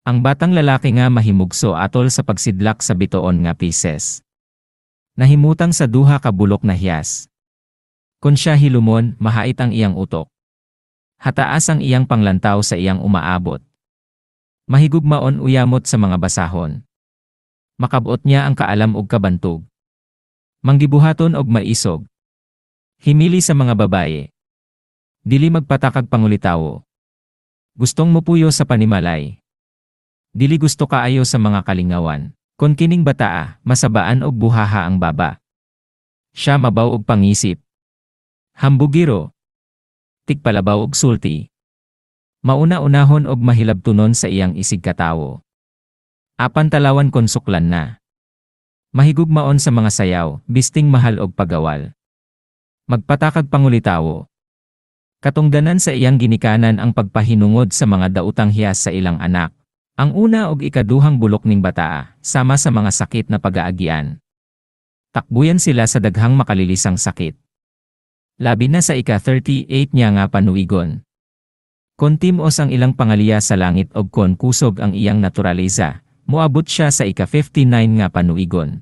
Ang batang lalaki nga mahimugso atol sa pagsidlak sa bitoon nga pieces. Nahimutang sa duha ka bulok na hiyas. Kun siya hilumon, mahait ang iyang utok. Hataas ang iyang panglantaw sa iyang umaabot. Mahigugmaon uyamot sa mga basahon. Makabot niya ang kaalam og kabantog. Manggibuhaton og maisog. Himili sa mga babaye. Dili magpatakag pangulitawo. Gustong mupuyo sa panimalay. Dili gusto kaayo sa mga kalingawan. Kun kining bataa, masabaan og buhaha ang baba. Siya mabaw og pangisip. Hambugiro. Tikpalabaw og sulti. Mauna-unahon og mahilabtunon sa iyang isig katawo. Apan talawan kon suklan na. Mahigugmaon sa mga sayaw, bisting mahal og pagawal. Magpatakag pangulitawo. Katungdanan sa iyang ginikanan ang pagpahinungod sa mga dautang hiyas sa ilang anak. Ang una og ikaduhang bulok ning bataa, sama sa mga sakit na pag-aagian. Takbuyan sila sa daghang makalilisang sakit. Labi na sa ika-38 niya nga panuigon. Kon timos ang ilang pangaliya sa langit og kon kusog ang iyang naturaleza, moabot siya sa ika-59 nga panuigon.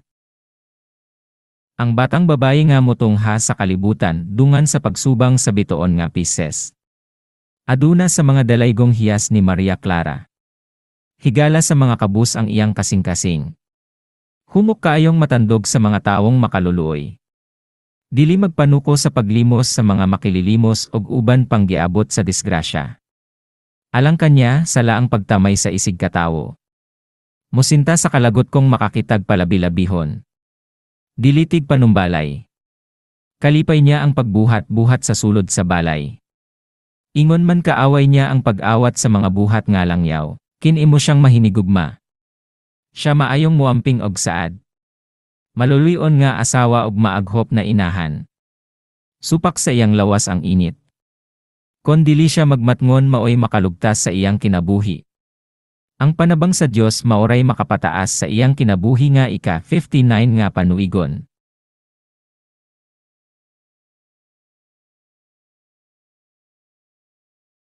Ang batang babae nga motungha sa kalibutan dungan sa pagsubang sa bitoon nga pieces. Aduna sa mga dalaygong hiyas ni Maria Clara. Higala sa mga kabus ang iyang kasing-kasing. Humok kaayong matandog sa mga taong makaluluoy. Dili magpanuko sa paglimos sa mga makililimos og uban pang giabot sa disgrasya. Alang kanya sala ang pagtamay sa isig katawo. Musinta sa kalagot kong makakitag palabi-labihon. Dilitig panumbalay. Kalipay niya ang pagbuhat-buhat sa sulod sa balay. Ingon man kaaway niya ang pag-awat sa mga buhat nga langyaw. Kinimo siyang mahinigugma. Siya maayong muamping og saad. Maluluyon nga asawa og maaghop na inahan. Supak sa iyang lawas ang init. Kon dili siya magmatngon maoy makalugtas sa iyang kinabuhi. Ang panabang sa Dios maoray makapataas sa iyang kinabuhi nga ika-59 nga panuigon.